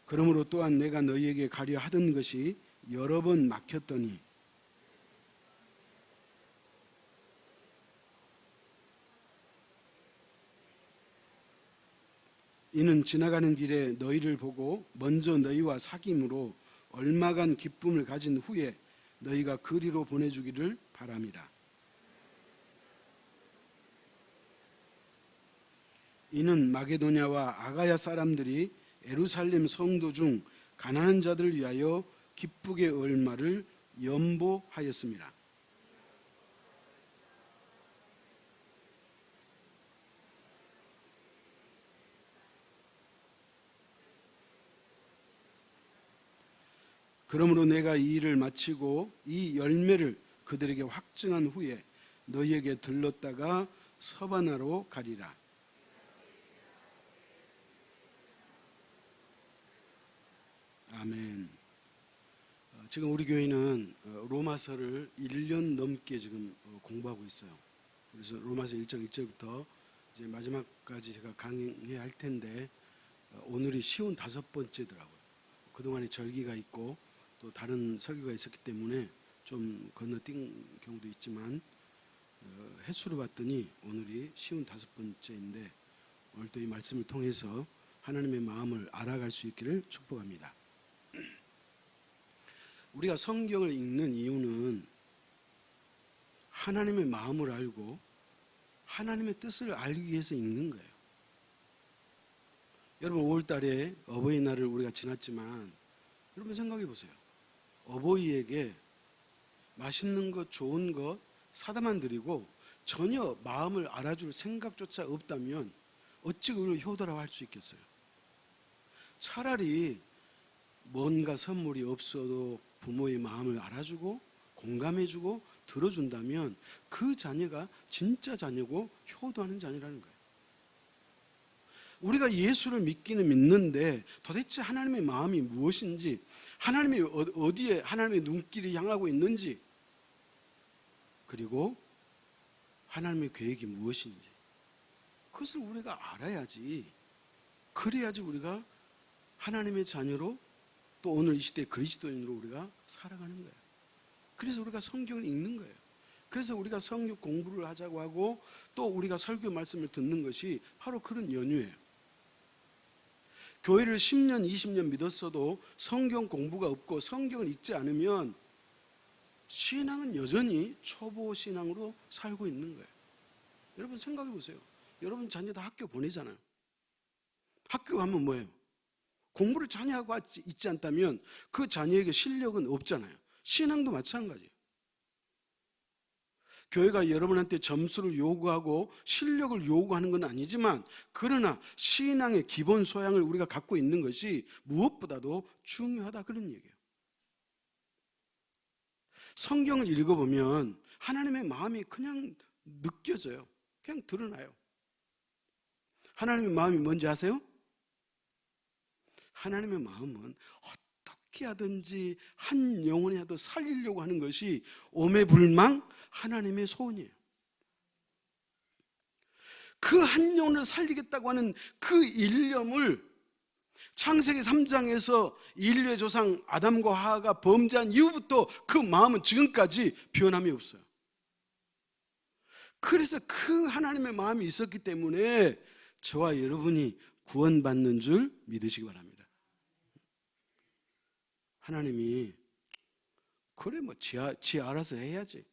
그러므로 또한 내가 너희에게 가려 하던 것이 여러 번 막혔더니 이는 지나가는 길에 너희를 보고 먼저 너희와 사귐으로 얼마간 기쁨을 가진 후에 너희가 그리로 보내주기를 바람이라. 이는 마게도냐와 아가야 사람들이 예루살렘 성도 중 가난한 자들을 위하여 기쁘게 얼마를 연보하였습니다. 그러므로 내가 이 일을 마치고 이 열매를 그들에게 확증한 후에 너희에게 들렀다가 서바나로 가리라. 아멘. 지금 우리 교회는 로마서를 1년 넘게 지금 공부하고 있어요. 그래서 로마서 1장 1절부터 이제 마지막까지 제가 강의해야 할 텐데 오늘이 쉬운 5번째더라고요. 그동안에 절기가 있고 또 다른 설교가 있었기 때문에 좀 건너뛴 경우도 있지만 횟수로 봤더니 오늘이 쉬운 5번째인데 오늘도 이 말씀을 통해서 하나님의 마음을 알아갈 수 있기를 축복합니다. 우리가 성경을 읽는 이유는 하나님의 마음을 알고 하나님의 뜻을 알기 위해서 읽는 거예요. 여러분 5월달에 어버이날을 우리가 지났지만 여러분 생각해 보세요. 어버이에게 맛있는 것, 좋은 것 사다만 드리고 전혀 마음을 알아줄 생각조차 없다면 어찌 그걸 효도라고 할 수 있겠어요? 차라리 뭔가 선물이 없어도 부모의 마음을 알아주고 공감해주고 들어준다면 그 자녀가 진짜 자녀고 효도하는 자녀라는 거예요. 우리가 예수를 믿기는 믿는데 도대체 하나님의 마음이 무엇인지, 하나님이 어디에 하나님의 눈길이 향하고 있는지, 그리고 하나님의 계획이 무엇인지 그것을 우리가 알아야지. 그래야지 우리가 하나님의 자녀로 또 오늘 이 시대의 그리스도인으로 우리가 살아가는 거예요. 그래서 우리가 성경을 읽는 거예요. 그래서 우리가 성경 공부를 하자고 하고 또 우리가 설교 말씀을 듣는 것이 바로 그런 연유예요. 교회를 10년, 20년 믿었어도 성경 공부가 없고 성경을 읽지 않으면 신앙은 여전히 초보 신앙으로 살고 있는 거예요. 여러분 생각해 보세요. 여러분 자녀 다 학교 보내잖아요. 학교 가면 뭐예요? 공부를 자녀하고 있지 않다면 그 자녀에게 실력은 없잖아요. 신앙도 마찬가지예요. 교회가 여러분한테 점수를 요구하고 실력을 요구하는 건 아니지만 그러나 신앙의 기본 소양을 우리가 갖고 있는 것이 무엇보다도 중요하다 그런 얘기예요. 성경을 읽어보면 하나님의 마음이 그냥 느껴져요. 그냥 드러나요. 하나님의 마음이 뭔지 아세요? 하나님의 마음은 어떻게 하든지 한 영혼이라도 살리려고 하는 것이 오매불망 하나님의 소원이에요. 그 한 영혼을 살리겠다고 하는 그 일념을 창세기 3장에서 인류의 조상 아담과 하와가 범죄한 이후부터 그 마음은 지금까지 변함이 없어요. 그래서 그 하나님의 마음이 있었기 때문에 저와 여러분이 구원받는 줄 믿으시기 바랍니다. 하나님이 그래 뭐 지 알아서 해야지.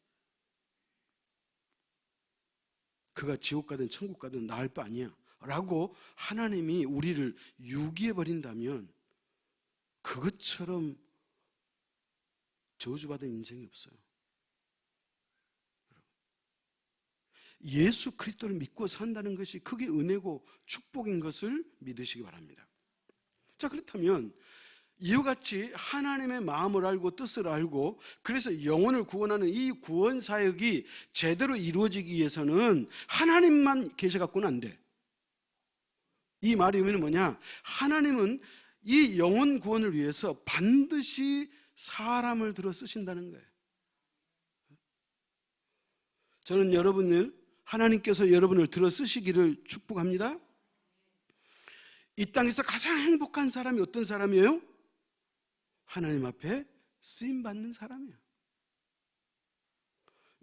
그가 지옥 가든 천국 가든 나을 바 아니야 라고 하나님이 우리를 유기해 버린다면 그것처럼 저주받은 인생이 없어요. 예수 그리스도를 믿고 산다는 것이 그게 은혜고 축복인 것을 믿으시기 바랍니다. 자, 그렇다면 이와 같이 하나님의 마음을 알고 뜻을 알고 그래서 영혼을 구원하는 이 구원 사역이 제대로 이루어지기 위해서는 하나님만 계셔갖고는 안 돼. 이 말의 의미는 뭐냐? 하나님은 이 영혼 구원을 위해서 반드시 사람을 들어 쓰신다는 거예요. 저는 하나님께서 여러분을 들어 쓰시기를 축복합니다. 이 땅에서 가장 행복한 사람이 어떤 사람이에요? 하나님 앞에 쓰임받는 사람이에요.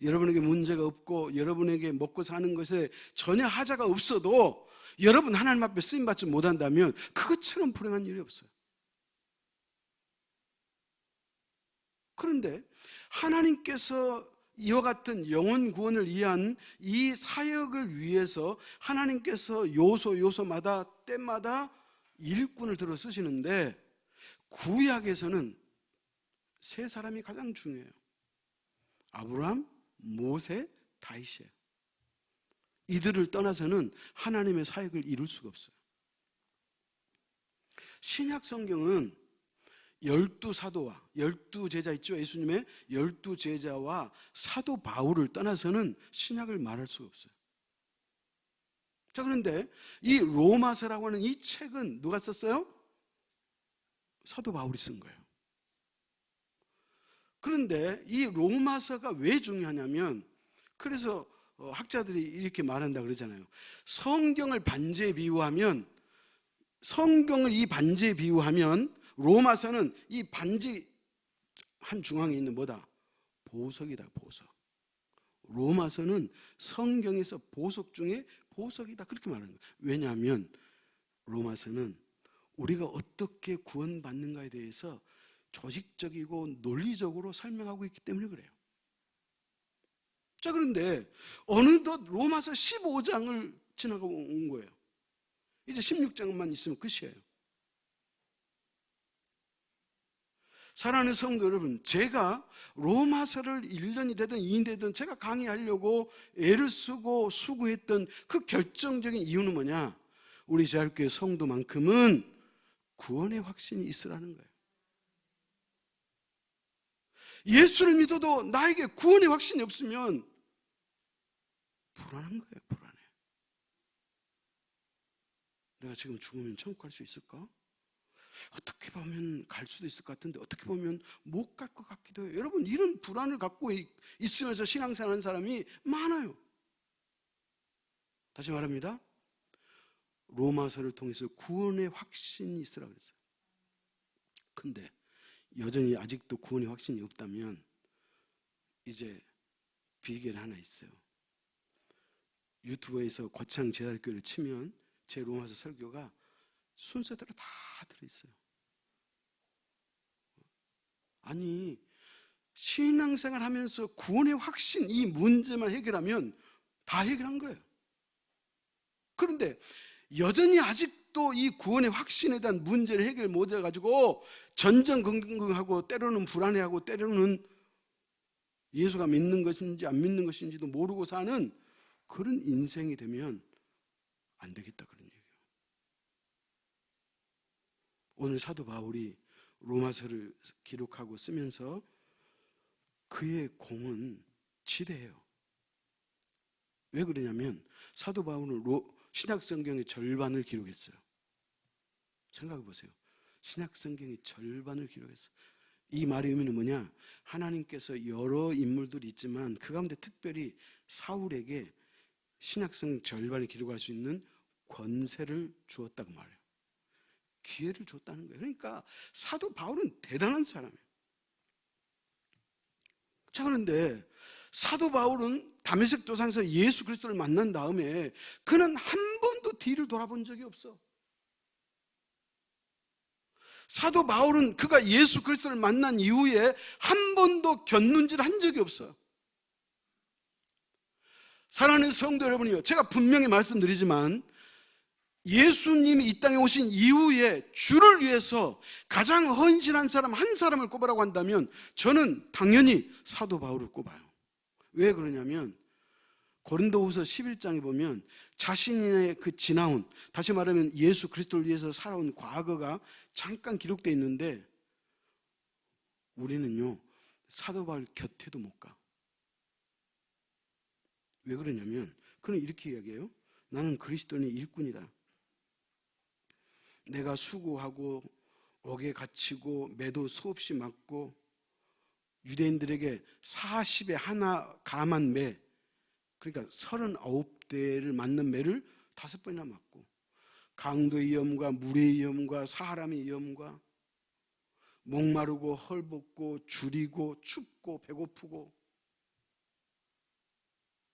여러분에게 문제가 없고 여러분에게 먹고 사는 것에 전혀 하자가 없어도 여러분 하나님 앞에 쓰임받지 못한다면 그것처럼 불행한 일이 없어요. 그런데 하나님께서 이와 같은 영혼 구원을 위한 이 사역을 위해서 하나님께서 요소마다 때마다 일꾼을 들어 쓰시는데 구약에서는 세 사람이 가장 중요해요. 아브라함, 모세, 다윗이에요. 이들을 떠나서는 하나님의 사역을 이룰 수가 없어요. 신약 성경은 12사도와 12제자 있죠. 예수님의 12제자와 사도 바울을 떠나서는 신약을 말할 수가 없어요. 자, 그런데 이 로마서라고 하는 이 책은 누가 썼어요? 사도 바울이 쓴 거예요. 그런데 이 로마서가 왜 중요하냐면, 그래서 학자들이 이렇게 말한다 그러잖아요. 성경을 반지에 비유하면, 성경을 이 반지에 비유하면 로마서는 이 반지 한 중앙에 있는 뭐다? 보석이다, 보석. 로마서는 성경에서 보석 중에 보석이다, 그렇게 말하는 거예요. 왜냐하면 로마서는 우리가 어떻게 구원받는가에 대해서 조직적이고 논리적으로 설명하고 있기 때문에 그래요. 자, 그런데 어느덧 로마서 15장을 지나고 온 거예요. 이제 16장만 있으면 끝이에요. 사랑하는 성도 여러분, 제가 로마서를 1년이 되든 2년이 되든 제가 강의하려고 애를 쓰고 수고했던 그 결정적인 이유는 뭐냐? 우리 제할교회 성도만큼은 구원의 확신이 있으라는 거예요. 예수를 믿어도 나에게 구원의 확신이 없으면 불안한 거예요, 불안해. 내가 지금 죽으면 천국 갈 수 있을까? 어떻게 보면 갈 수도 있을 것 같은데 어떻게 보면 못 갈 것 같기도 해요. 여러분, 이런 불안을 갖고 있으면서 신앙생활하는 사람이 많아요. 다시 말합니다. 로마서를 통해서 구원의 확신이 있으라 그랬어요. 근데 여전히 아직도 구원의 확신이 없다면 이제 비결이 하나 있어요. 유튜브에서 거창 제달교를 치면 제 로마서 설교가 순서대로 다 들어있어요. 아니, 신앙생활 하면서 구원의 확신, 이 문제만 해결하면 다 해결한 거예요. 그런데 여전히 아직도 이 구원의 확신에 대한 문제를 해결 못 해가지고 전전긍긍하고 때로는 불안해하고 때로는 예수가 믿는 것인지 안 믿는 것인지도 모르고 사는 그런 인생이 되면 안 되겠다, 그런 얘기예요. 오늘 사도 바울이 로마서를 기록하고 쓰면서 그의 공은 지대해요. 왜 그러냐면 사도 바울은 신약성경의 절반을 기록했어요. 생각해 보세요. 신약성경의 절반을 기록했어요. 이 말의 의미는 뭐냐? 하나님께서 여러 인물들이 있지만 그 가운데 특별히 사울에게 신약성 절반을 기록할 수 있는 권세를 주었다고 말해요. 기회를 줬다는 거예요. 그러니까 사도 바울은 대단한 사람이에요. 자, 그런데 사도 바울은 다메섹 도상에서 예수 그리스도를 만난 다음에 그는 한 번도 뒤를 돌아본 적이 없어. 사도 바울은 그가 예수 그리스도를 만난 이후에 한 번도 곁눈질 한 적이 없어요. 사랑하는 성도 여러분이요, 제가 분명히 말씀드리지만 예수님이 이 땅에 오신 이후에 주를 위해서 가장 헌신한 사람 한 사람을 꼽으라고 한다면 저는 당연히 사도 바울을 꼽아요. 왜 그러냐면 고린도후서 11장에 보면 자신의 그 지나온, 다시 말하면 예수 그리스도를 위해서 살아온 과거가 잠깐 기록되어 있는데 우리는요 사도 바울 곁에도 못 가. 왜 그러냐면 그는 이렇게 이야기해요. 나는 그리스도인의 일꾼이다. 내가 수고하고 옥에 갇히고 매도 수없이 맞고 유대인들에게 40에 하나 감한 매, 그러니까 39대를 맞는 매를 5번이나 맞고 강도의 위험과 물의 위험과 사람의 위험과 목마르고 헐벗고 주리고 춥고 배고프고,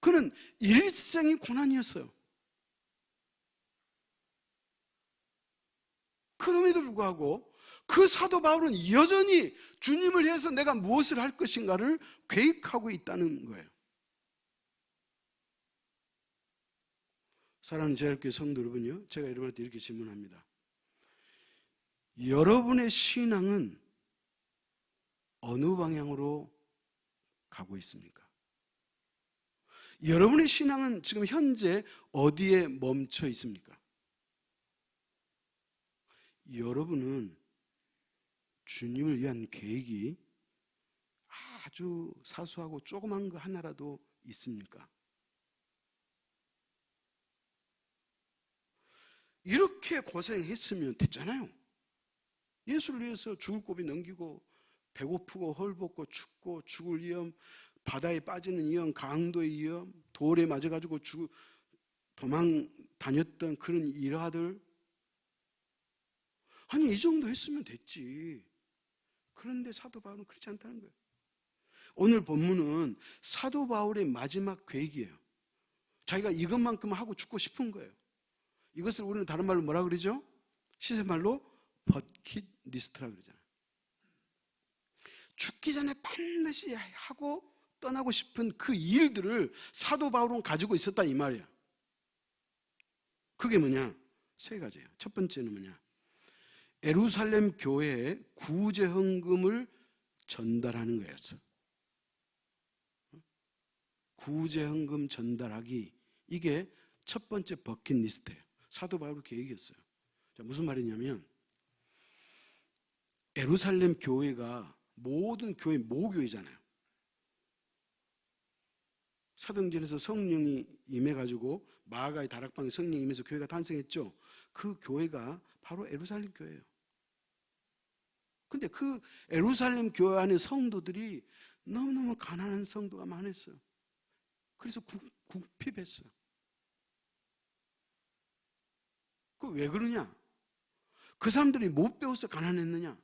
그는 일생이 고난이었어요. 그럼에도 불구하고 그 사도 바울은 여전히 주님을 위해서 내가 무엇을 할 것인가를 계획하고 있다는 거예요. 사랑하는 제일교회 성도 여러분요, 제가 여러분한테 이렇게 질문합니다. 여러분의 신앙은 어느 방향으로 가고 있습니까? 여러분의 신앙은 지금 현재 어디에 멈춰 있습니까? 여러분은 주님을 위한 계획이 아주 사소하고 조그만 거 하나라도 있습니까? 이렇게 고생했으면 됐잖아요. 예수를 위해서 죽을 고비 넘기고 배고프고 헐벗고 춥고 죽을 위험, 바다에 빠지는 위험, 강도의 위험, 돌에 맞아가지고 도망 다녔던 그런 일화들, 아니 이 정도 했으면 됐지. 그런데 사도 바울은 그렇지 않다는 거예요. 오늘 본문은 사도 바울의 마지막 계획이에요. 자기가 이것만큼 하고 죽고 싶은 거예요. 이것을 우리는 다른 말로 뭐라 그러죠? 시세말로 버킷리스트라고 그러잖아요. 죽기 전에 반드시 하고 떠나고 싶은 그 일들을 사도 바울은 가지고 있었다 이 말이에요. 그게 뭐냐? 세 가지예요. 첫 번째는 뭐냐? 예루살렘 교회에 구제 헌금을 전달하는 거였어요. 구제 헌금 전달하기, 이게 첫 번째 버킷리스트예요. 사도 바울 계획이었어요. 자, 무슨 말이냐면 예루살렘 교회가 모든 교회 모교회잖아요. 사도행전에서 성령이 임해가지고 마가의 다락방에 성령이 임해서 교회가 탄생했죠. 그 교회가 바로 예루살렘 교회예요. 근데 그 예루살렘 교회 안에 성도들이 너무너무 가난한 성도가 많았어요. 그래서 궁핍했어요. 그 왜 그러냐? 그 사람들이 못 배워서 가난했느냐?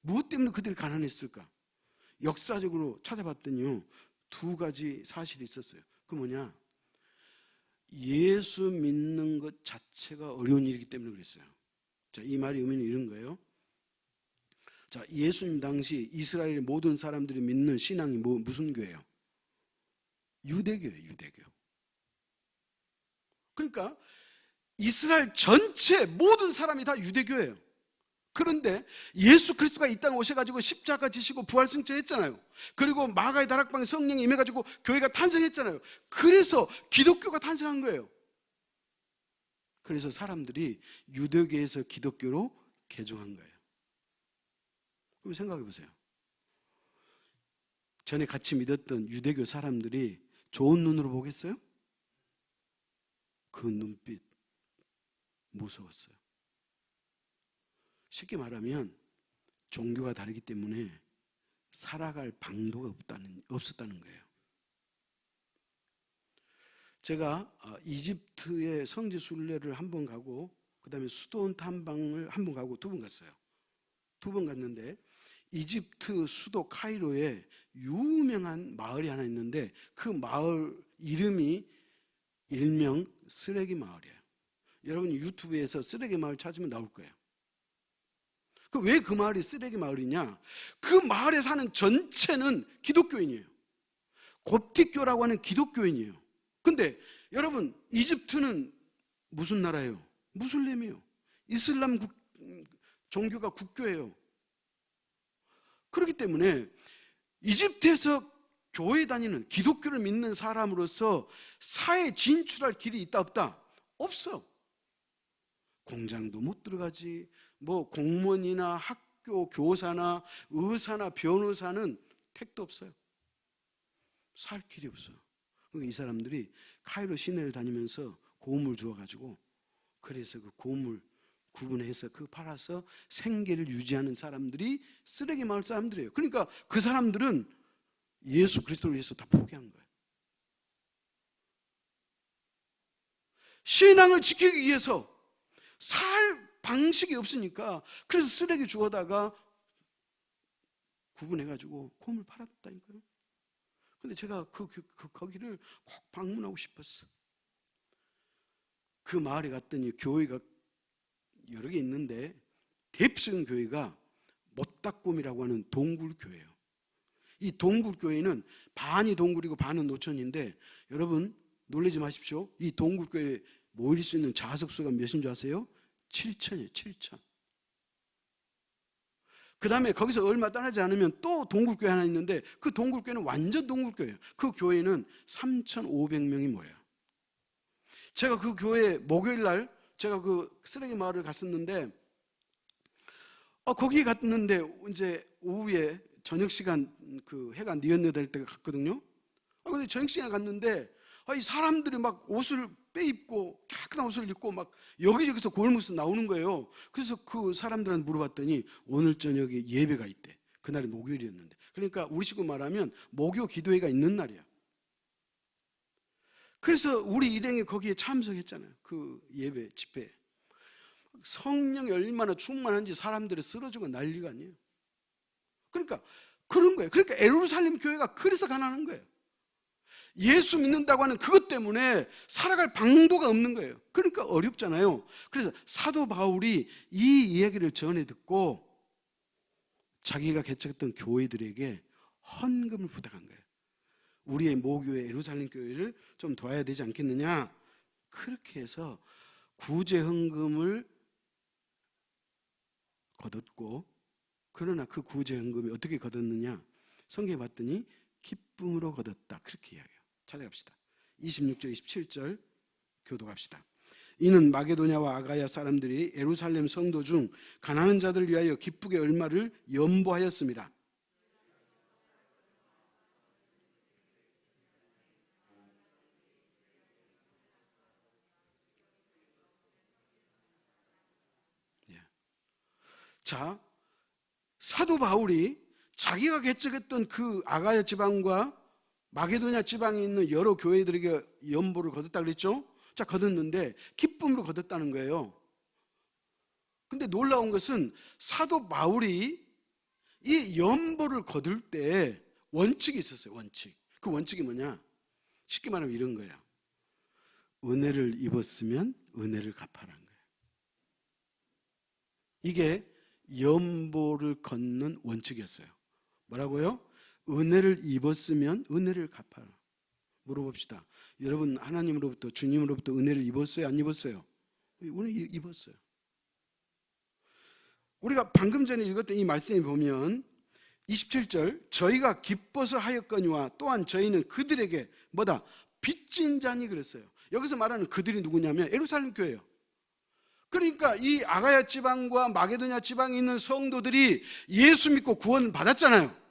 무엇 때문에 그들이 가난했을까? 역사적으로 찾아봤더니요, 두 가지 사실이 있었어요. 그 뭐냐? 예수 믿는 것 자체가 어려운 일이기 때문에 그랬어요. 자, 이 말의 의미는 이런 거예요. 자, 예수님 당시 이스라엘의 모든 사람들이 믿는 신앙이 무슨 교회예요? 유대교예요, 유대교. 그러니까 이스라엘 전체 모든 사람이 다 유대교예요. 그런데 예수 그리스도가 이 땅에 오셔가지고 십자가 지시고 부활승천했잖아요. 그리고 마가의 다락방에 성령이 임해가지고 교회가 탄생했잖아요. 그래서 기독교가 탄생한 거예요. 그래서 사람들이 유대교에서 기독교로 개종한 거예요. 그럼 생각해 보세요. 전에 같이 믿었던 유대교 사람들이 좋은 눈으로 보겠어요? 그 눈빛 무서웠어요. 쉽게 말하면 종교가 다르기 때문에 살아갈 방도가 없었다는 거예요. 제가 이집트의 성지 순례를 한 번 가고, 그 다음에 수도원 탐방을 한 번 가고, 두 번 갔어요. 두 번 갔는데 이집트 수도 카이로에 유명한 마을이 하나 있는데 그 마을 이름이 일명 쓰레기 마을이에요. 여러분이 유튜브에서 쓰레기 마을 찾으면 나올 거예요. 왜 그 마을이 쓰레기 마을이냐? 그 마을에 사는 전체는 기독교인이에요. 곱티교라고 하는 기독교인이에요. 근데 여러분, 이집트는 무슨 나라예요? 무슬림이에요. 이슬람 종교가 국교예요. 그렇기 때문에 이집트에서 교회 다니는 기독교를 믿는 사람으로서 사회에 진출할 길이 있다 없다? 없어. 공장도 못 들어가지, 뭐 공무원이나 학교 교사나 의사나 변호사는 택도 없어요. 살 길이 없어요. 그러니까 이 사람들이 카이로 시내를 다니면서 고음을 주워가지고, 그래서 그 고음을 구분해서 그 팔아서 생계를 유지하는 사람들이 쓰레기 마을 사람들이에요. 그러니까 그 사람들은 예수 그리스도를 위해서 다 포기한 거예요. 신앙을 지키기 위해서 살 방식이 없으니까 그래서 쓰레기 주워다가 구분해가지고 곰을 팔았다니까요. 근데 제가 거기를 꼭 방문하고 싶었어. 그 마을에 갔더니 교회가 여러 개 있는데 대표적인 교회가 못닭곰이라고 하는 동굴교회예요. 이 동굴교회는 반이 동굴이고 반은 노천인데, 여러분 놀라지 마십시오. 이 동굴교회에 모일 수 있는 좌석수가 몇인 줄 아세요? 7천이에요. 7천. 그 다음에 거기서 얼마 떠나지 않으면 또 동굴교회 하나 있는데, 그 동굴교회는 완전 동굴교회예요. 그 교회는 3,500명이 모여요. 제가 그 교회 목요일 날 제가 그 쓰레기 마을을 갔었는데, 거기 갔는데 이제 오후에 저녁 시간 그 해가 뉘었는될 때가 갔거든요. 근데 저녁 시간에 갔는데 이 사람들이 막 옷을 빼입고 깨끗한 옷을 입고 막 여기저기서 골목에서 나오는 거예요. 그래서 그 사람들한테 물어봤더니 오늘 저녁에 예배가 있대. 그날이 목요일이었는데, 그러니까 우리 식으로 말하면 목요 기도회가 있는 날이야. 그래서 우리 일행이 거기에 참석했잖아요. 그 예배 집회. 성령이 얼마나 충만한지 사람들이 쓰러지고 난리가 아니에요. 그러니까 그런 거예요. 그러니까 예루살렘 교회가 그래서 가난한 거예요. 예수 믿는다고 하는 그것 때문에 살아갈 방도가 없는 거예요. 그러니까 어렵잖아요. 그래서 사도 바울이 이 이야기를 전해 듣고 자기가 개척했던 교회들에게 헌금을 부탁한 거예요. 우리의 모교회 예루살렘 교회를 좀 도와야 되지 않겠느냐. 그렇게 해서 구제 헌금을 거뒀고, 그러나 그 구제 헌금이 어떻게 거뒀느냐, 성경에 봤더니 기쁨으로 거뒀다, 그렇게 이야기해요. 찾아갑시다. 26절 27절 교독합시다. 이는 마게도냐와 아가야 사람들이 예루살렘 성도 중 가난한 자들 위하여 기쁘게 얼마를 연보하였습니다. 자, 사도 바울이 자기가 개척했던 그 아가야 지방과 마게도냐 지방에 있는 여러 교회들에게 연보를 거뒀다 그랬죠? 자, 거뒀는데 기쁨으로 거뒀다는 거예요. 근데 놀라운 것은 사도 바울이 이 연보를 거둘 때 원칙이 있었어요. 원칙. 그 원칙이 뭐냐? 쉽게 말하면 이런 거야. 은혜를 입었으면 은혜를 갚아라는 거예요. 이게 연보를 걷는 원칙이었어요. 뭐라고요? 은혜를 입었으면 은혜를 갚아라. 물어봅시다. 여러분, 하나님으로부터, 주님으로부터 은혜를 입었어요? 안 입었어요? 은혜 입었어요. 우리가 방금 전에 읽었던 이 말씀에 보면 27절, 저희가 기뻐서 하였거니와 또한 저희는 그들에게 뭐다? 빚진 자니 그랬어요. 여기서 말하는 그들이 누구냐면 예루살렘 교회예요. 그러니까 이 아가야 지방과 마게도냐 지방에 있는 성도들이 예수 믿고 구원 받았잖아요.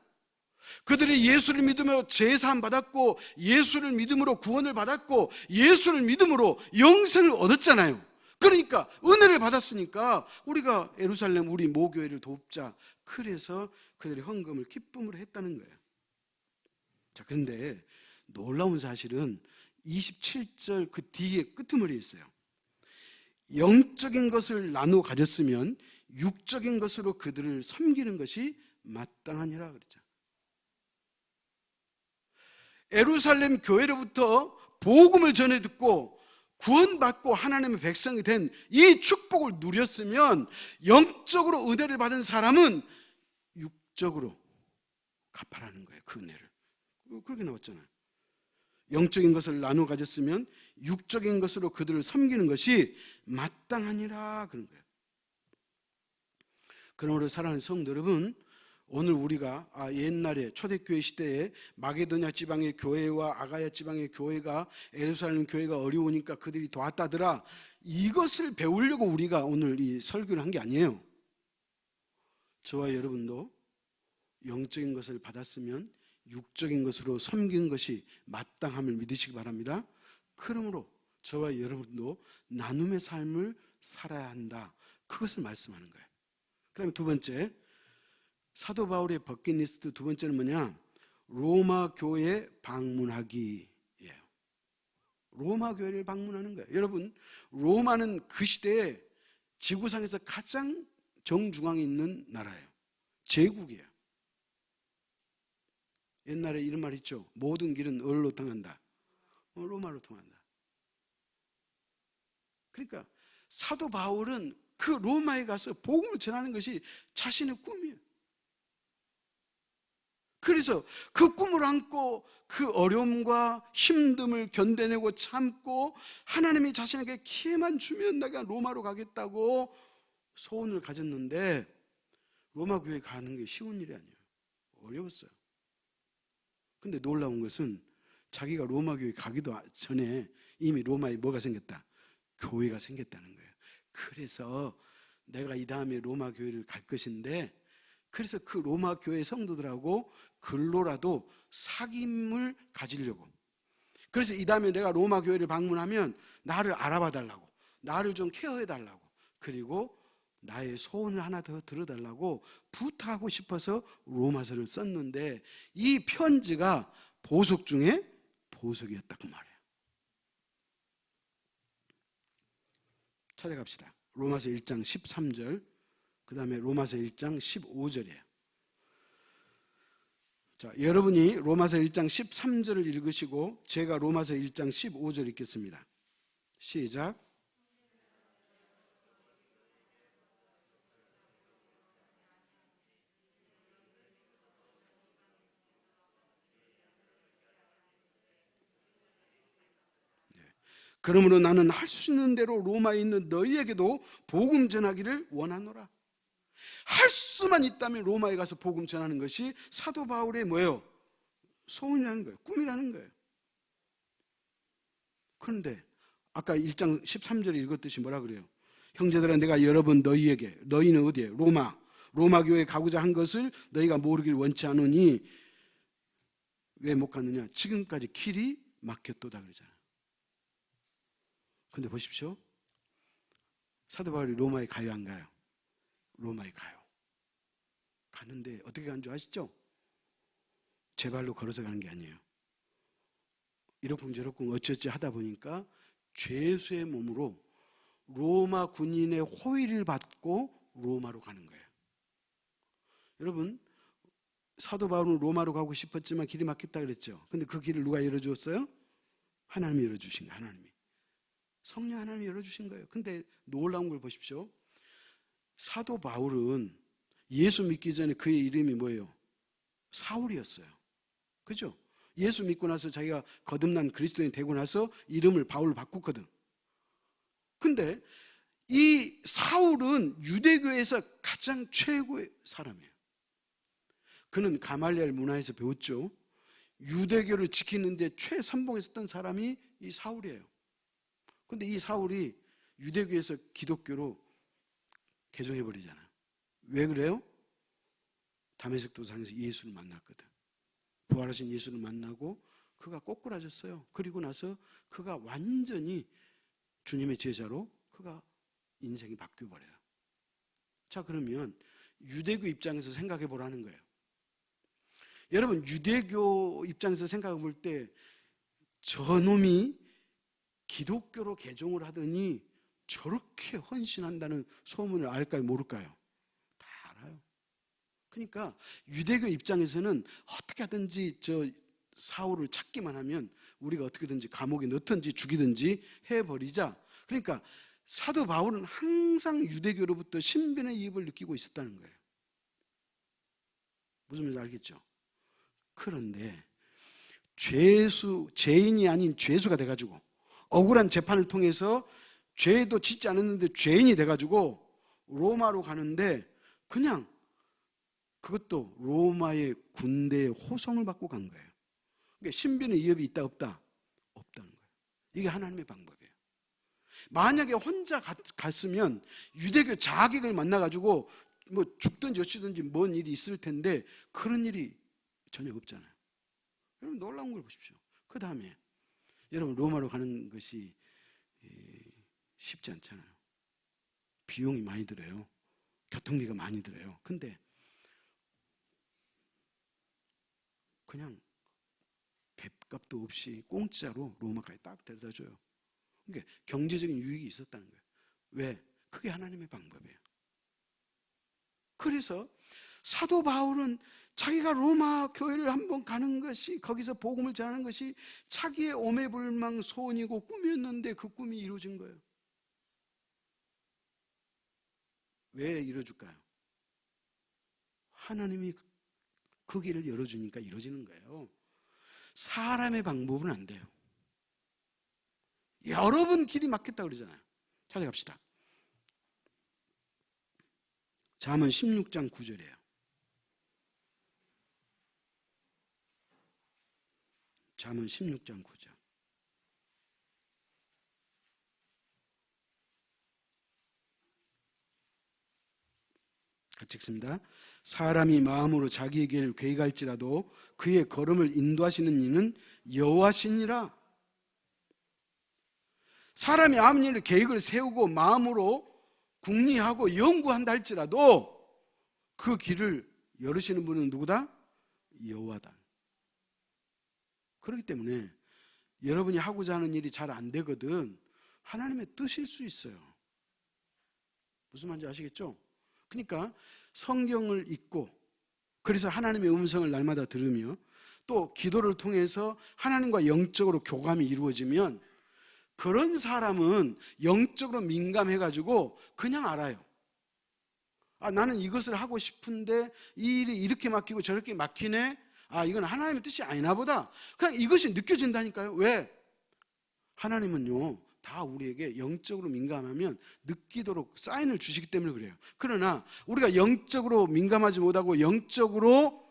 그들이 예수를 믿으며 제사함 받았고, 예수를 믿음으로 구원을 받았고, 예수를 믿음으로 영생을 얻었잖아요. 그러니까 은혜를 받았으니까 우리가 예루살렘 우리 모교회를 돕자. 그래서 그들이 헌금을 기쁨으로 했다는 거예요. 자, 그런데 놀라운 사실은 27절 그 뒤에 끄트머리에 있어요. 영적인 것을 나누어 가졌으면 육적인 것으로 그들을 섬기는 것이 마땅하니라 그랬죠. 예루살렘 교회로부터 복음을 전해 듣고 구원받고 하나님의 백성이 된 이 축복을 누렸으면 영적으로 은혜를 받은 사람은 육적으로 갚아라는 거예요. 그 은혜를. 그렇게 나왔잖아요. 영적인 것을 나누어 가졌으면 육적인 것으로 그들을 섬기는 것이 마땅하니라 그런 거예요. 그러므로 사랑하는 성도 여러분, 오늘 우리가 옛날에 초대교회 시대에 마게도냐 지방의 교회와 아가야 지방의 교회가 예루살렘 교회가 어려우니까 그들이 도왔다더라, 이것을 배우려고 우리가 오늘 이 설교를 한 게 아니에요. 저와 여러분도 영적인 것을 받았으면 육적인 것으로 섬기는 것이 마땅함을 믿으시기 바랍니다. 그러므로 저와 여러분도 나눔의 삶을 살아야 한다, 그것을 말씀하는 거예요. 그 다음에 두 번째, 사도 바울의 버킷리스트 두 번째는 뭐냐? 로마 교회 방문하기예요. 로마 교회를 방문하는 거예요. 여러분, 로마는 그 시대에 지구상에서 가장 정중앙에 있는 나라예요. 제국이에요. 옛날에 이런 말 있죠. 모든 길은 어디로 통한다? 로마로 통한다. 그러니까 사도 바울은 그 로마에 가서 복음을 전하는 것이 자신의 꿈이에요. 그래서 그 꿈을 안고 그 어려움과 힘듦을 견뎌내고 참고 하나님이 자신에게 기회만 주면 내가 로마로 가겠다고 소원을 가졌는데 로마 교회 가는 게 쉬운 일이 아니에요. 어려웠어요. 근데 놀라운 것은 자기가 로마 교회 가기도 전에 이미 로마에 뭐가 생겼다? 교회가 생겼다는 거예요. 그래서 내가 이 다음에 로마 교회를 갈 것인데 그래서 그 로마 교회 성도들하고 글로라도 사귐을 가지려고, 그래서 이 다음에 내가 로마 교회를 방문하면 나를 알아봐 달라고, 나를 좀 케어해 달라고, 그리고 나의 소원을 하나 더 들어달라고 부탁하고 싶어서 로마서를 썼는데 이 편지가 보석 중에 보석이었다고 말해요. 찾아갑시다. 로마서 1장 13절, 그 다음에 로마서 1장 15절이에요. 자, 여러분이 로마서 1장 13절을 읽으시고 제가 로마서 1장 15절 읽겠습니다. 시작. 그러므로 나는 할 수 있는 대로 로마에 있는 너희에게도 복음 전하기를 원하노라. 할 수만 있다면 로마에 가서 복음 전하는 것이 사도 바울의 뭐예요? 소원이라는 거예요. 꿈이라는 거예요. 그런데 아까 1장 13절에 읽었듯이 뭐라 그래요? 형제들아, 내가 여러 번 너희에게, 너희는 어디에? 로마 교회에 가고자 한 것을 너희가 모르길 원치 않으니 왜 못 갔느냐? 지금까지 길이 막혔도다 그러잖아요. 근데 보십시오. 사도 바울이 로마에 가요, 안 가요? 로마에 가요. 가는데 어떻게 가는 줄 아시죠? 제 발로 걸어서 가는 게 아니에요. 이러쿵저러쿵 어찌어찌 하다 보니까 죄수의 몸으로 로마 군인의 호의를 받고 로마로 가는 거예요. 여러분, 사도 바울은 로마로 가고 싶었지만 길이 막혔다 그랬죠. 근데 그 길을 누가 열어주었어요? 하나님이 열어주신 거예요. 하나님이. 성령 하나님이 열어주신 거예요. 근데 놀라운 걸 보십시오. 사도 바울은 예수 믿기 전에 그의 이름이 뭐예요? 사울이었어요. 그죠? 예수 믿고 나서 자기가 거듭난 그리스도인이 되고 나서 이름을 바울로 바꿨거든. 근데 이 사울은 유대교에서 가장 최고의 사람이에요. 그는 가말리엘 문화에서 배웠죠. 유대교를 지키는데 최선봉했었던 사람이 이 사울이에요. 근데 이 사울이 유대교에서 기독교로 개종해버리잖아요. 왜 그래요? 다메섹 도상에서 예수를 만났거든. 부활하신 예수를 만나고 그가 꼬꾸라졌어요. 그리고 나서 그가 완전히 주님의 제자로 그가 인생이 바뀌어버려요. 자, 그러면 유대교 입장에서 생각해 보라는 거예요. 여러분, 유대교 입장에서 생각해 볼 때 저놈이 기독교로 개종을 하더니 저렇게 헌신한다는 소문을 알까요, 모를까요? 다 알아요. 그러니까 유대교 입장에서는 어떻게 하든지 저 사울을 찾기만 하면 우리가 어떻게든지 감옥에 넣든지 죽이든지 해버리자. 그러니까 사도 바울은 항상 유대교로부터 신변의 이입을 느끼고 있었다는 거예요. 무슨 말인지 알겠죠? 그런데 죄인이 아닌 죄수가 돼가지고 억울한 재판을 통해서 죄도 짓지 않았는데 죄인이 돼가지고 로마로 가는데 그냥 그것도 로마의 군대의 호송을 받고 간 거예요. 그러니까 신변의 위협이 있다 없다? 없다는 거예요. 이게 하나님의 방법이에요. 만약에 혼자 갔으면 유대교 자객을 만나가지고 뭐 죽든지 어찌든지 뭔 일이 있을 텐데 그런 일이 전혀 없잖아요. 여러분, 놀라운 걸 보십시오. 그 다음에 여러분, 로마로 가는 것이 쉽지 않잖아요. 비용이 많이 들어요. 교통비가 많이 들어요. 근데 그냥 값도 없이 공짜로 로마까지 딱 데려다 줘요. 그러니까 경제적인 유익이 있었다는 거예요. 왜? 그게 하나님의 방법이에요. 그래서 사도 바울은 자기가 로마 교회를 한번 가는 것이, 거기서 복음을 전하는 것이 자기의 오매불망 소원이고 꿈이었는데 그 꿈이 이루어진 거예요. 왜 이루어질까요? 하나님이 그 길을 열어주니까 이루어지는 거예요. 사람의 방법은 안 돼요. 여러 번 길이 막혔다고 그러잖아요. 찾아갑시다. 잠언 16장 9절이에요. 잠언 16장 9절. 같이 읽습니다. 사람이 마음으로 자기의 길을 계획할지라도 그의 걸음을 인도하시는 이는 여호와시니라. 사람이 아무리 계획을 세우고 마음으로 궁리하고 연구한다 할지라도 그 길을 열으시는 분은 누구다? 여호와다. 그렇기 때문에 여러분이 하고자 하는 일이 잘 안 되거든 하나님의 뜻일 수 있어요. 무슨 말인지 아시겠죠? 그러니까 성경을 읽고, 그래서 하나님의 음성을 날마다 들으며, 또 기도를 통해서 하나님과 영적으로 교감이 이루어지면 그런 사람은 영적으로 민감해가지고 그냥 알아요. 아, 나는 이것을 하고 싶은데 이 일이 이렇게 막히고 저렇게 막히네. 아, 이건 하나님의 뜻이 아니나 보다. 그냥 이것이 느껴진다니까요. 왜? 하나님은요, 다 우리에게 영적으로 민감하면 느끼도록 사인을 주시기 때문에 그래요. 그러나 우리가 영적으로 민감하지 못하고 영적으로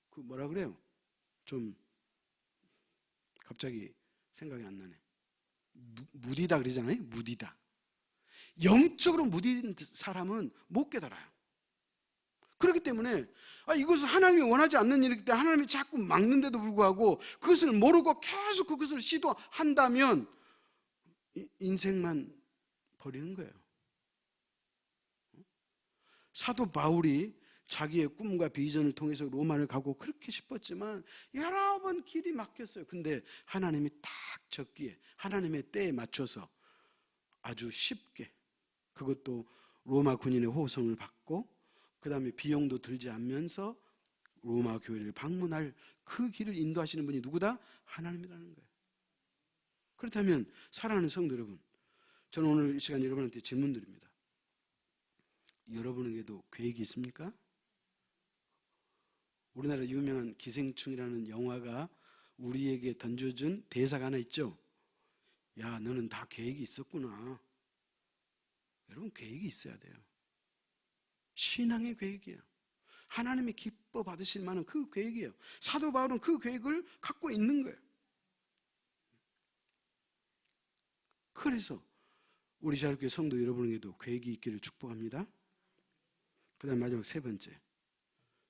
그 뭐라 그래요? 좀 갑자기 생각이 안 나네. 무디다 그러잖아요. 무디다. 영적으로 무딘 사람은 못 깨달아요. 그렇기 때문에 이것은 하나님이 원하지 않는 일이기 때문에 하나님이 자꾸 막는데도 불구하고 그것을 모르고 계속 그것을 시도한다면 인생만 버리는 거예요. 사도 바울이 자기의 꿈과 비전을 통해서 로마를 가고 그렇게 싶었지만 여러 번 길이 막혔어요. 근데 하나님이 딱 적기에 하나님의 때에 맞춰서 아주 쉽게, 그것도 로마 군인의 호송을 받고 그 다음에 비용도 들지 않으면서 로마 교회를 방문할 그 길을 인도하시는 분이 누구다? 하나님이라는 거예요. 그렇다면 사랑하는 성도 여러분, 저는 오늘 이 시간 여러분한테 질문 드립니다. 여러분에게도 계획이 있습니까? 우리나라 유명한 기생충이라는 영화가 우리에게 던져준 대사가 하나 있죠. 야, 너는 다 계획이 있었구나. 여러분, 계획이 있어야 돼요. 신앙의 계획이에요. 하나님이 기뻐 받으실 만한 그 계획이에요. 사도 바울은 그 계획을 갖고 있는 거예요. 그래서 우리 자유교회 성도 여러분에게도 계획이 있기를 축복합니다. 그 다음 마지막 세 번째,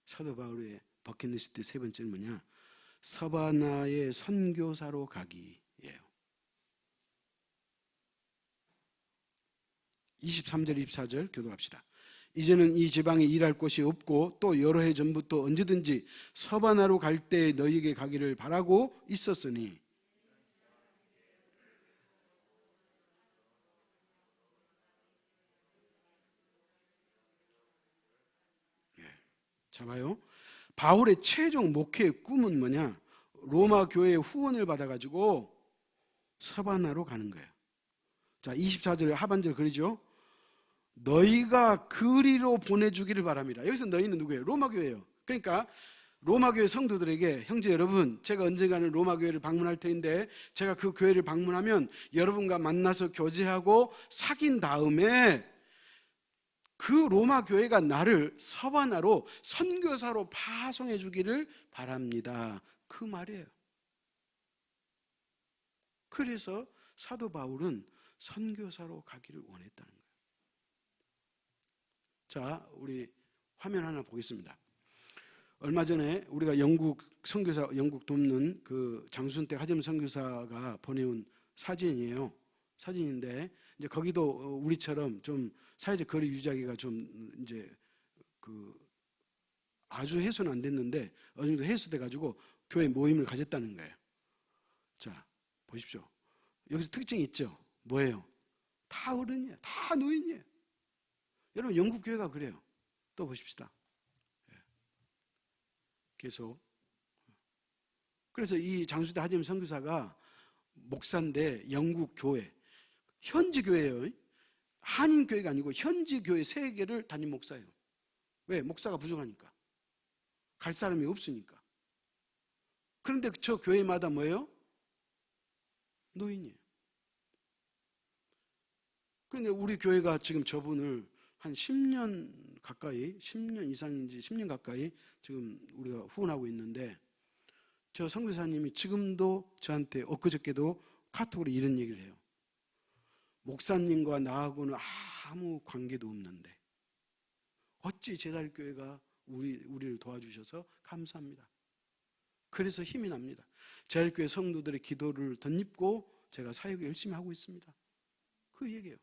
사도 바울의 버킷리스트 세 번째는 뭐냐? 서바나의 선교사로 가기예요. 23절 24절 교독합시다. 이제는 이 지방에 일할 곳이 없고 또 여러 해 전부터 언제든지 서바나로 갈 때 너희에게 가기를 바라고 있었으니. 자, 봐요. 바울의 최종 목회의 꿈은 뭐냐? 로마 교회의 후원을 받아가지고 서바나로 가는 거예요. 자, 24절 하반절 그러죠? 너희가 그리로 보내주기를 바랍니다. 여기서 너희는 누구예요? 로마 교회예요. 그러니까 로마 교회 성도들에게, 형제 여러분, 제가 언젠가는 로마 교회를 방문할 텐데 제가 그 교회를 방문하면 여러분과 만나서 교제하고 사귄 다음에 그 로마 교회가 나를 서바나로 선교사로 파송해 주기를 바랍니다. 그 말이에요. 그래서 사도 바울은 선교사로 가기를 원했다는 거예요. 자, 우리 화면 하나 보겠습니다. 얼마 전에 우리가 영국 선교사, 영국 돕는 그 장순택 하재무 선교사가 보내온 사진이에요. 사진인데 이제 거기도 우리처럼 좀 사회적 거리 유지하기가 좀 이제 그 아주 해소는 안 됐는데 어느 정도 해소돼 가지고 교회 모임을 가졌다는 거예요. 자, 보십시오. 여기서 특징이 있죠. 뭐예요? 다 어른이에요. 다 노인이에요. 여러분 영국 교회가 그래요. 또 보십시다. 계속. 그래서 이 장수대 하재림 선교사가 목사인데 영국 교회, 현지 교회예요. 한인 교회가 아니고 현지 교회 3개를 담임 목사예요. 왜? 목사가 부족하니까. 갈 사람이 없으니까. 그런데 저 교회마다 뭐예요? 노인이에요. 그런데 우리 교회가 지금 저분을 한 10년 가까이, 10년 이상인지 10년 가까이 지금 우리가 후원하고 있는데, 저 선교사님이 지금도 저한테 엊그저께도 카톡으로 이런 얘기를 해요. 목사님과 나하고는 아무 관계도 없는데 어찌 제자일교회가 우리를 도와주셔서 감사합니다. 그래서 힘이 납니다. 제자일교회 성도들의 기도를 덧입고 제가 사역을 열심히 하고 있습니다. 그 얘기예요.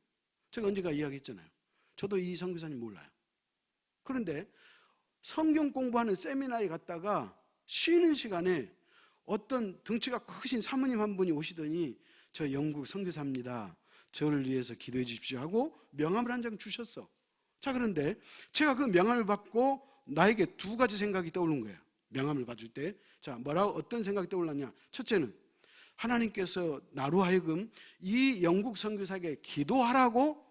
제가 언제가 이야기했잖아요. 저도 이 선교사님 몰라요. 그런데 성경 공부하는 세미나에 갔다가 쉬는 시간에 어떤 덩치가 크신 사모님 한 분이 오시더니 저 영국 선교사입니다. 저를 위해서 기도해 주십시오 하고 명함을 한 장 주셨어. 자, 그런데 제가 그 명함을 받고 나에게 2가지 생각이 떠오른 거예요. 명함을 받을 때. 자, 어떤 생각이 떠올랐냐? 첫째는 하나님께서 나로 하여금 이 영국 선교사에게 기도하라고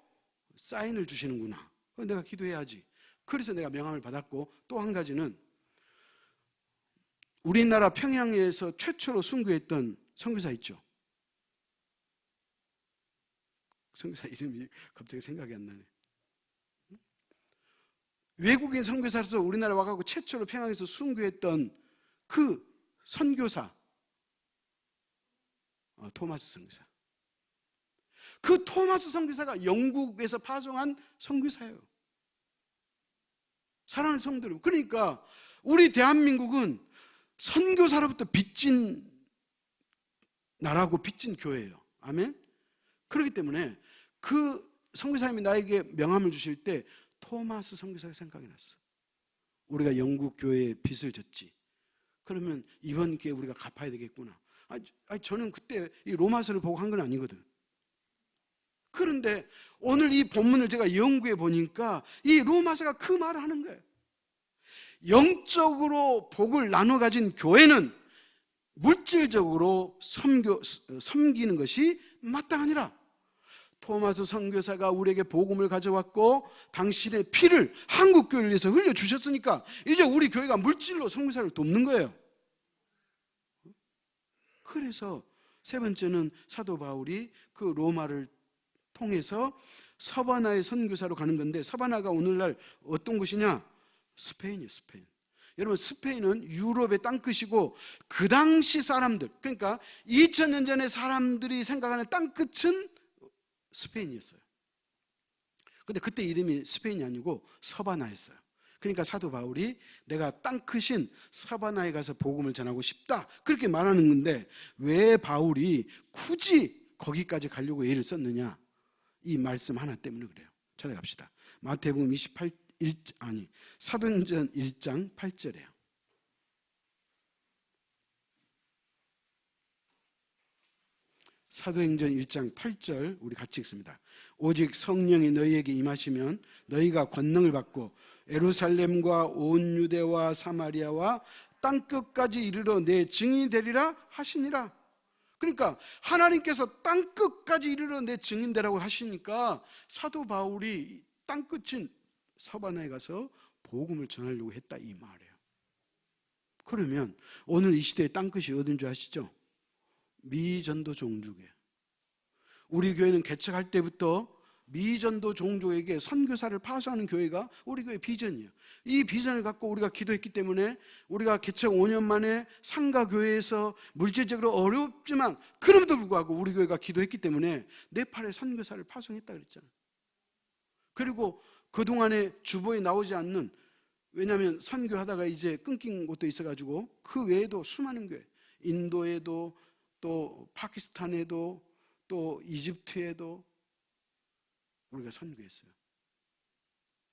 사인을 주시는구나. 그럼 내가 기도해야지. 그래서 내가 명함을 받았고, 또 한 가지는 우리나라 평양에서 최초로 순교했던 선교사 있죠. 선교사 이름이 갑자기 생각이 안 나네. 외국인 선교사로서 우리나라 와가지고 최초로 평양에서 순교했던 그 선교사, 토마스 선교사. 그 토마스 선교사가 영국에서 파송한 선교사예요. 사랑하는 성도 여러분, 그러니까 우리 대한민국은 선교사로부터 빚진 나라고 빚진 교회예요. 아멘? 그렇기 때문에 그 선교사님이 나에게 명함을 주실 때 토마스 선교사가 생각이 났어. 우리가 영국 교회에 빚을 졌지. 그러면 이번 기회에 우리가 갚아야 되겠구나. 저는 그때 이 로마서를 보고 한 건 아니거든. 그런데 오늘 이 본문을 제가 연구해 보니까 이 로마서가 그 말을 하는 거예요. 영적으로 복을 나눠 가진 교회는 물질적으로 섬기는 것이 마땅하니라. 토마스 선교사가 우리에게 복음을 가져왔고 당신의 피를 한국 교회를 위해서 흘려주셨으니까 이제 우리 교회가 물질로 선교사를 돕는 거예요. 그래서 3번째는 사도 바울이 그 로마를 통해서 서바나의 선교사로 가는 건데, 서바나가 오늘날 어떤 곳이냐? 스페인이에요. 스페인. 여러분, 스페인은 유럽의 땅끝이고 그 당시 사람들, 그러니까 2000년 전에 사람들이 생각하는 땅끝은 스페인이었어요. 근데 그때 이름이 스페인이 아니고 서바나였어요. 그러니까 사도 바울이 내가 땅크신 서바나에 가서 복음을 전하고 싶다, 그렇게 말하는 건데, 왜 바울이 굳이 거기까지 가려고 애를 썼느냐? 이 말씀 하나 때문에 그래요. 찾아갑시다. 마태복음 사도행전 1장 8절이에요. 사도행전 1장 8절 우리 같이 읽습니다. 오직 성령이 너희에게 임하시면 너희가 권능을 받고 예루살렘과 온 유대와 사마리아와 땅끝까지 이르러 내 증인이 되리라 하시니라. 그러니까 하나님께서 땅끝까지 이르러 내 증인 되라고 하시니까 사도 바울이 땅끝인 서바나에 가서 복음을 전하려고 했다, 이 말이에요. 그러면 오늘 이 시대의 땅끝이 어딘 줄 아시죠? 미전도 종족이에요. 우리 교회는 개척할 때부터 미전도 종족에게 선교사를 파수하는 교회가 우리 교회 비전이에요. 이 비전을 갖고 우리가 기도했기 때문에 우리가 개척 5년 만에 상가교회에서 물질적으로 어렵지만 그럼에도 불구하고 우리 교회가 기도했기 때문에 네팔에 선교사를 파송했다 그랬잖아요. 그리고 그동안에 주보에 나오지 않는, 왜냐하면 선교하다가 이제 끊긴 곳도 있어가지고 그 외에도 수많은 교회, 인도에도 또 파키스탄에도 또 이집트에도 우리가 선교했어요.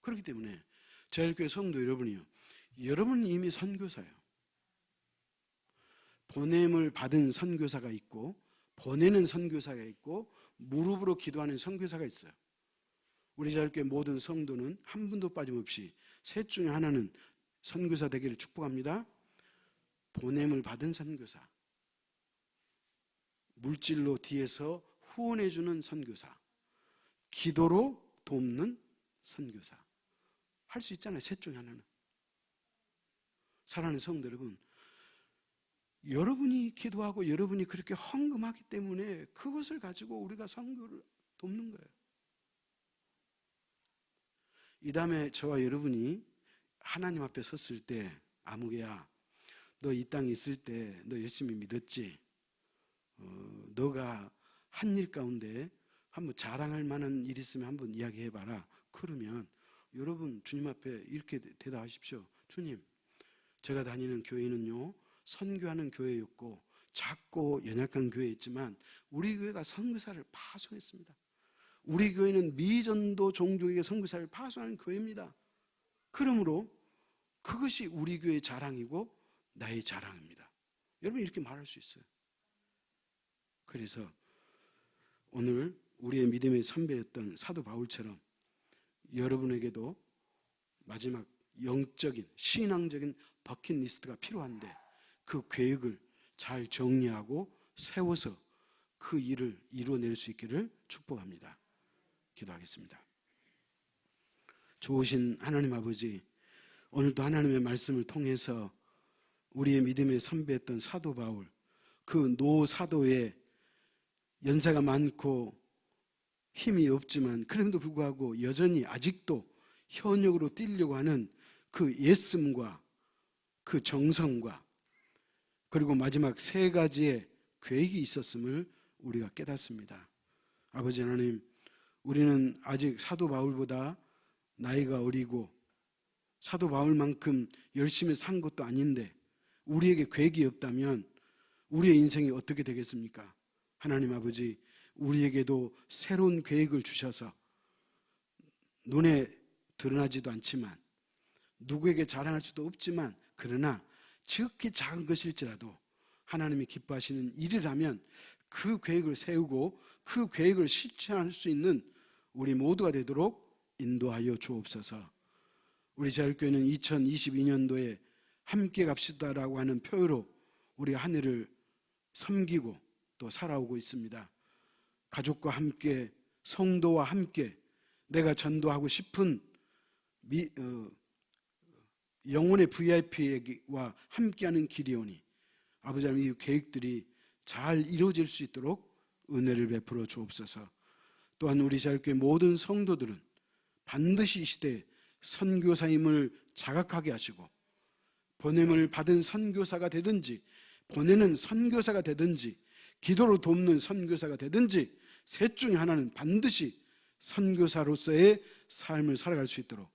그렇기 때문에 제일교회 성도 여러분이요, 여러분은 이미 선교사예요. 보냄을 받은 선교사가 있고 보내는 선교사가 있고 무릎으로 기도하는 선교사가 있어요. 우리 자유교회 모든 성도는 한 분도 빠짐없이 셋 중에 하나는 선교사 되기를 축복합니다. 보냄을 받은 선교사, 물질로 뒤에서 후원해주는 선교사, 기도로 돕는 선교사. 할 수 있잖아요. 셋 중에 하나는. 사랑하는 성도 여러분, 여러분이 기도하고 여러분이 그렇게 헌금하기 때문에 그것을 가지고 우리가 선교를 돕는 거예요. 이 다음에 저와 여러분이 하나님 앞에 섰을 때, 아무개야, 너 이 땅에 있을 때 너 열심히 믿었지? 너가 한 일 가운데 한번 자랑할 만한 일 있으면 한번 이야기해봐라. 그러면 여러분 주님 앞에 이렇게 대답하십시오. 주님, 제가 다니는 교회는요, 선교하는 교회였고 작고 연약한 교회였지만 우리 교회가 선교사를 파송했습니다. 우리 교회는 미전도 종족에게 선교사를 파송하는 교회입니다. 그러므로 그것이 우리 교회의 자랑이고 나의 자랑입니다. 여러분 이렇게 말할 수 있어요. 그래서 오늘 우리의 믿음의 선배였던 사도 바울처럼 여러분에게도 마지막 영적인 신앙적인 버킷리스트가 필요한데 그 계획을 잘 정리하고 세워서 그 일을 이루어낼 수 있기를 축복합니다. 기도하겠습니다. 좋으신 하나님 아버지, 오늘도 하나님의 말씀을 통해서 우리의 믿음의 선배였던 사도 바울, 그 노사도의 연세가 많고 힘이 없지만 그럼에도 불구하고 여전히 아직도 현역으로 뛰려고 하는 그 예씀과 그 정성과 그리고 마지막 세 가지의 계획이 있었음을 우리가 깨닫습니다. 아버지 하나님, 우리는 아직 사도 바울보다 나이가 어리고 사도 바울만큼 열심히 산 것도 아닌데 우리에게 계획이 없다면 우리의 인생이 어떻게 되겠습니까? 하나님 아버지, 우리에게도 새로운 계획을 주셔서 눈에 드러나지도 않지만 누구에게 자랑할 수도 없지만 그러나 지극히 작은 것일지라도 하나님이 기뻐하시는 일이라면 그 계획을 세우고 그 계획을 실천할 수 있는 우리 모두가 되도록 인도하여 주옵소서. 우리 자율교회는 2022년도에 함께 갑시다라고 하는 표어로 우리 한 해를 섬기고 또 살아오고 있습니다. 가족과 함께, 성도와 함께 내가 전도하고 싶은 영혼의 VIP와 함께하는 길이 오니 아버지 하나님, 이 계획들이 잘 이루어질 수 있도록 은혜를 베풀어 주옵소서. 또한 우리 자율교회 모든 성도들은 반드시 이 시대에 선교사임을 자각하게 하시고 보냄을 받은 선교사가 되든지 보내는 선교사가 되든지 기도로 돕는 선교사가 되든지 셋 중에 하나는 반드시 선교사로서의 삶을 살아갈 수 있도록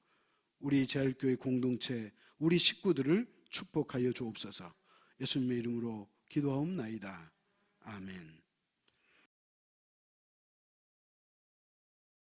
우리 제일교회 공동체, 우리 식구들을 축복하여 주옵소서. 예수님의 이름으로 기도하옵나이다. 아멘.